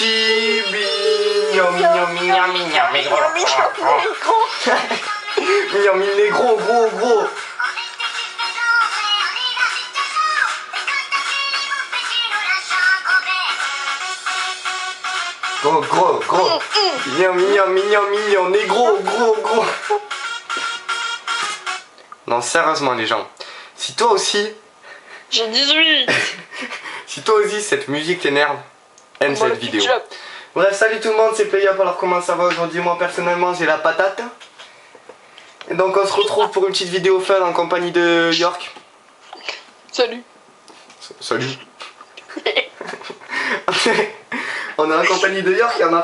petit mignon, mignon, mignon, mignon, mignon, mignon, mignon, gros, gros, gros. Gros, gros, gros. Mignon, mignon, mignon, mignon, négro, gros, gros. Non, sérieusement, les gens. Si toi aussi. J'ai 18. Si toi aussi, cette musique t'énerve, aime cette vidéo. Bref, salut tout le monde, c'est Playup. Alors, comment ça va aujourd'hui? Moi, personnellement, j'ai la patate. Et donc, on se retrouve pour une petite vidéo fun en compagnie de York. Salut. Salut. On est en compagnie de York et on a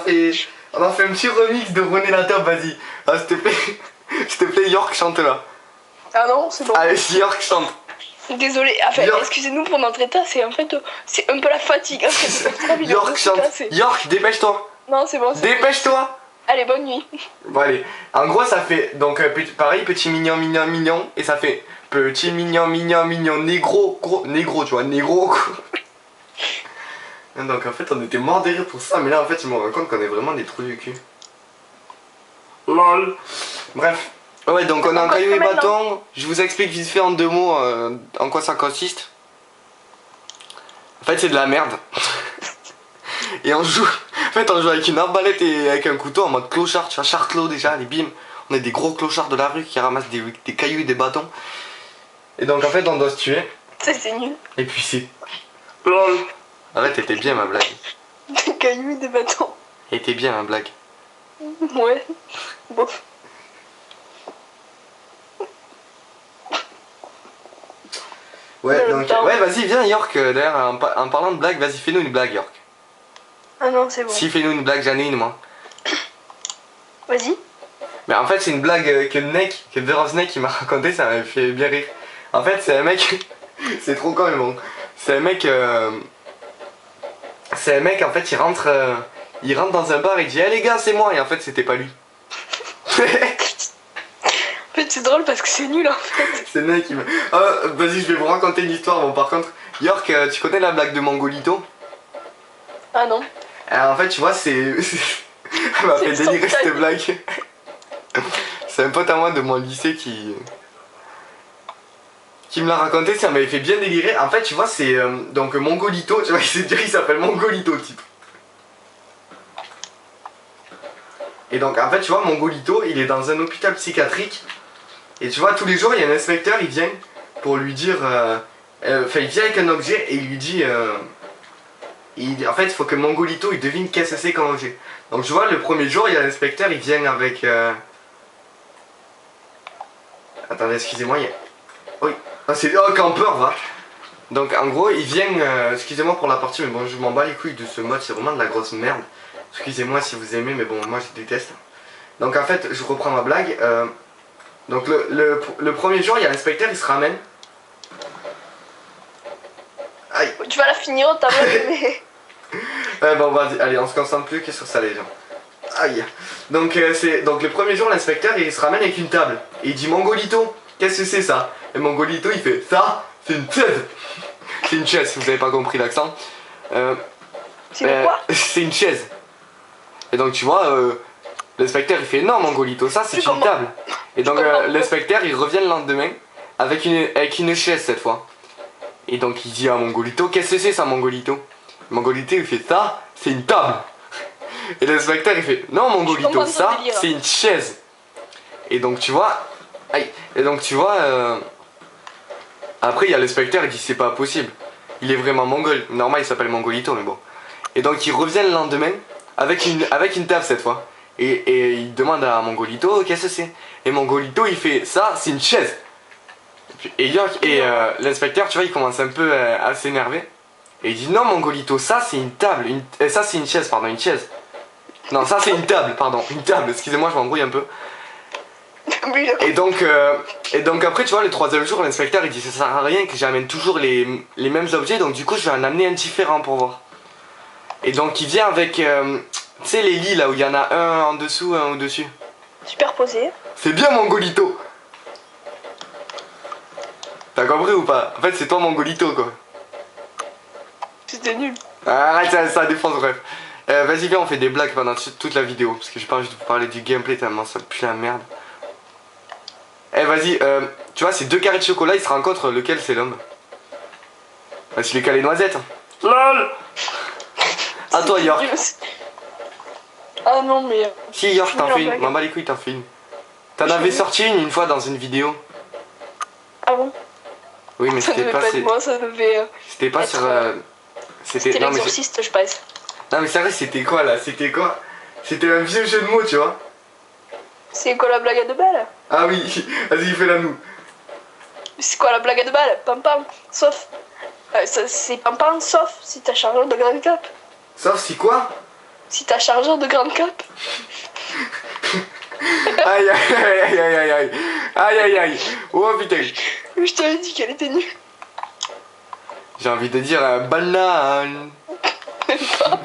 fait un petit remix de René la Top, vas-y. Ah, s'il te plaît, s'il te plaît, York, chante là. Ah non, c'est bon. Allez, York, chante. Désolé, enfin, excusez-nous pour notre état, c'est en fait, c'est un peu la fatigue. Hein, York, chante. York, dépêche-toi. Non, c'est bon. Dépêche-toi. Allez, bonne nuit. Bon, allez. En gros, ça fait, donc, pareil, petit mignon, mignon, mignon. Et ça fait petit mignon, mignon, mignon, négro, gros, négro, tu vois, négro. Donc en fait on était mort de rire pour ça, mais là en fait je me rends compte qu'on est vraiment des trous du cul. LOL. Bref. Ouais, donc on a un caillou et bâton. Je vous explique vite fait en 2 mots en quoi ça consiste. En fait c'est de la merde. Et on joue. En fait on joue avec une arbalète et avec un couteau en mode clochard, tu vois, charclos déjà, les bimes. On est des gros clochards de la rue qui ramassent des cailloux et des bâtons. Et donc en fait on doit se tuer. Ça c'est nul. Et puis c'est... LOL. Arrête, t'étais bien ma blague. Des cailloux et des bâtons. Était bien ma blague. Ouais. Bon. Ouais, donc, ouais, vas-y, viens York, d'ailleurs, en parlant de blague, vas-y, fais-nous une blague, York. Ah non, c'est bon. Si, fais-nous une blague, j'en ai une, moi. Vas-y. Mais en fait, c'est une blague que The Snake qui m'a raconté, ça m'a fait bien rire. En fait, c'est un mec, c'est trop con, mais bon. C'est un mec, en fait, il rentre dans un bar et il dit, eh les gars, c'est moi, et en fait, c'était pas lui. En fait, c'est drôle parce que c'est nul en fait. C'est le mec qui me... Oh, vas-y, je vais vous raconter une histoire. Bon, par contre, York, tu connais la blague de Mangolito? Ah non. En fait, tu vois, c'est... Elle m'a fait délirer cette blague. C'est un pote à moi de mon lycée qui me l'a raconté, ça m'avait fait bien délirer. En fait, tu vois, c'est... donc, Mangolito, tu vois, il s'appelle Mangolito, type. Et donc, en fait, tu vois, Mangolito, il est dans un hôpital psychiatrique. Et tu vois, tous les jours, il y a un inspecteur, il vient pour lui dire... Enfin, il vient avec un objet et il lui dit... en fait, il faut que Mangolito, il devine qu'est-ce que c'est comme objet. Donc, tu vois, le premier jour, il y a l'inspecteur, il vient avec... Attendez, excusez-moi, il y a... Oui. Ah, c'est... Oh, campeur, va. Donc, en gros, il vient... Excusez-moi pour la partie, mais bon, je m'en bats les couilles de ce mode, c'est vraiment de la grosse merde. Excusez-moi si vous aimez, mais bon, moi, je déteste. Donc, en fait, je reprends ma blague. Donc le premier jour, il y a l'inspecteur, il se ramène. Aïe. Tu vas la finir, ta blague, mais... Ouais, bon, vas-y, allez, on se concentre plus que sur ça, les gens. Aïe. Donc le premier jour, l'inspecteur, il se ramène avec une table. Et il dit, Mangolito, qu'est-ce que c'est ça? Et Mangolito, il fait, ça, c'est une chaise. C'est une chaise, si vous avez pas compris l'accent. C'est quoi? C'est une chaise. Et donc, tu vois, l'inspecteur, il fait, non, Mangolito, ça, c'est une table. Et donc l'inspecteur il revient le lendemain avec une chaise cette fois. Et donc il dit à Mangolito, qu'est-ce que c'est ça Mangolito? Mangolito il fait, ça c'est une table. Et l'inspecteur il fait, non Mangolito, ça c'est une chaise. Et donc tu vois, aïe. Et donc tu vois, après il y a l'inspecteur, il dit c'est pas possible. Il est vraiment mongol, normal il s'appelle Mangolito mais bon. Et donc il revient le lendemain avec une table cette fois. Et il demande à Mangolito qu'est-ce que c'est. Et Mangolito il fait ça c'est une chaise. Et l'inspecteur tu vois il commence un peu à s'énerver. Et il dit non Mangolito ça c'est une table. Ça c'est une chaise pardon une chaise. Non ça c'est une table pardon une table excusez-moi je m'embrouille un peu. Et donc après tu vois le troisième jour l'inspecteur il dit ça sert à rien que j'amène toujours les mêmes objets donc du coup je vais en amener un différent pour voir. Et donc il vient avec... tu sais les lits là où il y en a un en dessous, un au-dessus. Superposé. C'est bien Mangolito. T'as compris ou pas? En fait c'est toi Mangolito quoi. C'était nul. Ah ça défonce bref. Vas-y, viens, on fait des blagues pendant toute la vidéo. Parce que j'ai pas envie de vous parler du gameplay tellement ça pue la merde. Vas-y, tu vois, ces deux carrés de chocolat, ils se rencontrent, lequel c'est l'homme? Bah, celui qui a les noisettes. LOL. À toi, York. Ah non, mais. Si, York, t'en fais une. M'en bats les couilles, t'en fais une. T'en avais sorti une fois dans une vidéo. Ah bon? Oui, mais c'était pas. Moi, ça devait. C'était pas sur. C'était l'exorciste, je pense. Non, mais sérieux, c'était quoi là? C'était quoi? C'était un vieux jeu de mots, tu vois. C'est quoi la blague à 2 balles? Ah oui, vas-y, fais-la nous. C'est quoi la blague à 2 balles? Pam pam, sauf. C'est pam pam, sauf si t'as chargeur de grande cap. Sauf si quoi? Si t'as chargeur de grande cap. Aïe aïe aïe aïe aïe aïe aïe. Aïe aïe aïe. Oh putain. Je t'avais dit qu'elle était nulle. J'ai envie de dire banane. Même pas.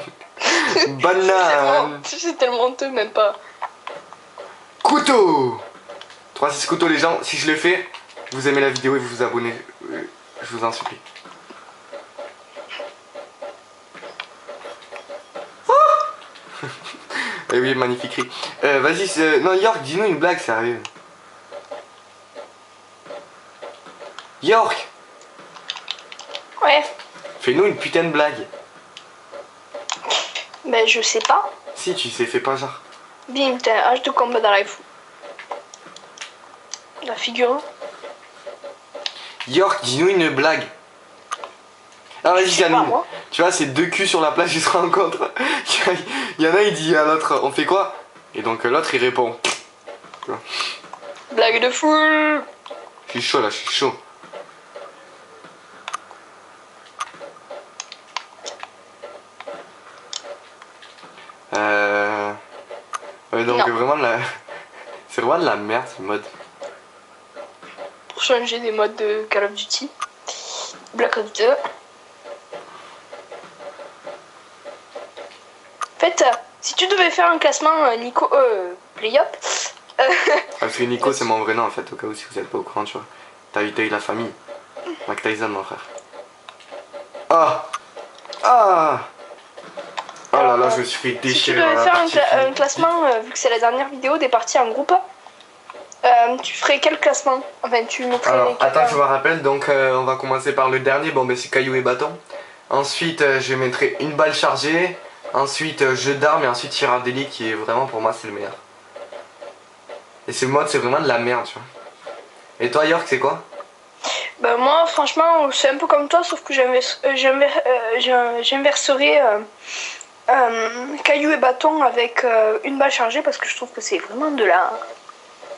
Banane. C'est tellement honteux, même pas. Couteau. 3-6 couteaux les gens, si je le fais, vous aimez la vidéo et vous vous abonnez. Je vous en supplie. Et oui, magnifique cri. Vas-y, non York, dis-nous une blague, sérieux. York. Ouais. Fais-nous une putain de blague. Ben je sais pas. Si tu sais, fais pas genre. Bim, t'as un hache de combat dans la fou. La figure. York, dis-nous une blague. Ah vas-y, Janine. Tu vois, c'est deux culs sur la plage, ils se rencontrent. Il y en a, il dit à l'autre, on fait quoi? Et donc l'autre, il répond. Blague de fou. Je suis chaud là, je suis chaud. Ouais, donc Non. vraiment, c'est vraiment de la merde ce mode. Pour changer des modes de Call of Duty. Black Ops 2. En fait, si tu devais faire un classement Nico, Playup. Parce que Nico, c'est mon vrai nom en fait, au cas où si vous êtes pas au courant, tu vois. T'as eu la famille. Mike Tyson, mon frère. Ah! Ah! Oh là là, je me suis fait déchirer. Si tu devais faire un classement, vu que c'est la dernière vidéo des parties en groupe, tu ferais quel classement? Enfin, tu mettrais. Alors, attends que je me rappelle, donc on va commencer par le dernier, bon ben c'est caillou et bâton. Ensuite, je mettrai une balle chargée. Ensuite, jeu d'armes et ensuite tir à délit qui est vraiment pour moi c'est le meilleur. Et ce mode c'est vraiment de la merde, tu vois. Et toi York, c'est quoi? Bah moi franchement c'est un peu comme toi sauf que j'inverserais caillou et bâton avec une balle chargée parce que je trouve que c'est vraiment de la...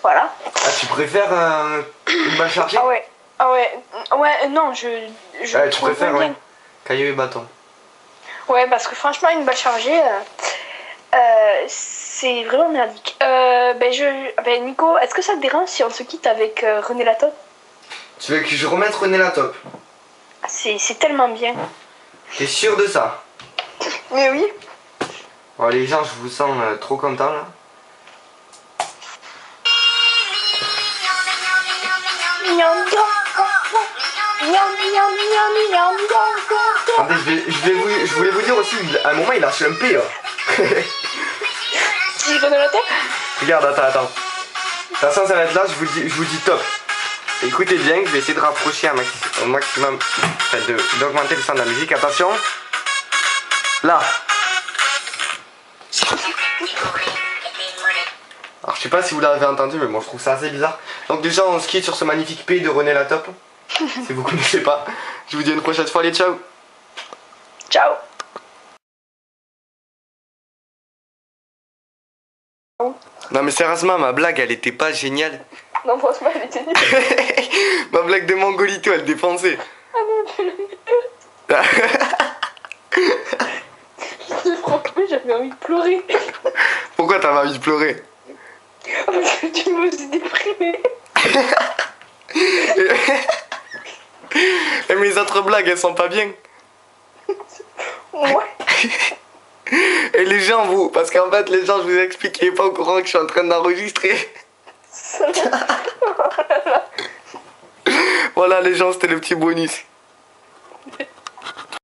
Voilà. Ah tu préfères une balle chargée? Ah ouais, non je ouais, tu préfères bien. Ouais. Caillou et bâton. Ouais parce que franchement une balle chargée c'est vraiment merdique. Nico, est-ce que ça te dérange si on se quitte avec René Latope? Tu veux que je remette René Latope? C'est tellement bien. T'es sûr de ça? Mais oui. Bon les gens, je vous sens trop content là. Attendez, je voulais vous dire aussi, à un moment il a lâché un P là. Regarde, attends. De toute façon ça va être là, je vous dis top. Écoutez bien, je vais essayer de rapprocher au maximum, d'augmenter le son de la musique. Attention. Là. Alors je sais pas si vous l'avez entendu, mais moi je trouve ça assez bizarre. Donc déjà on se quitte sur ce magnifique P de René Latope. Si vous connaissez pas, je vous dis à une prochaine fois, allez ciao. Ciao. Non mais sérieusement, ma blague elle était pas géniale. Non franchement elle était nulle. Ma blague de Mongolito elle défonçait. Ah non, franchement j'avais envie de pleurer. Pourquoi t'avais envie de pleurer? Parce que tu me suis déprimée. Et mes autres blagues elles sont pas bien. Ouais. Et les gens vous, parce qu'en fait les gens je vous explique qu'ils sont pas au courant que je suis en train d'enregistrer. Voilà les gens, c'était le petit bonus.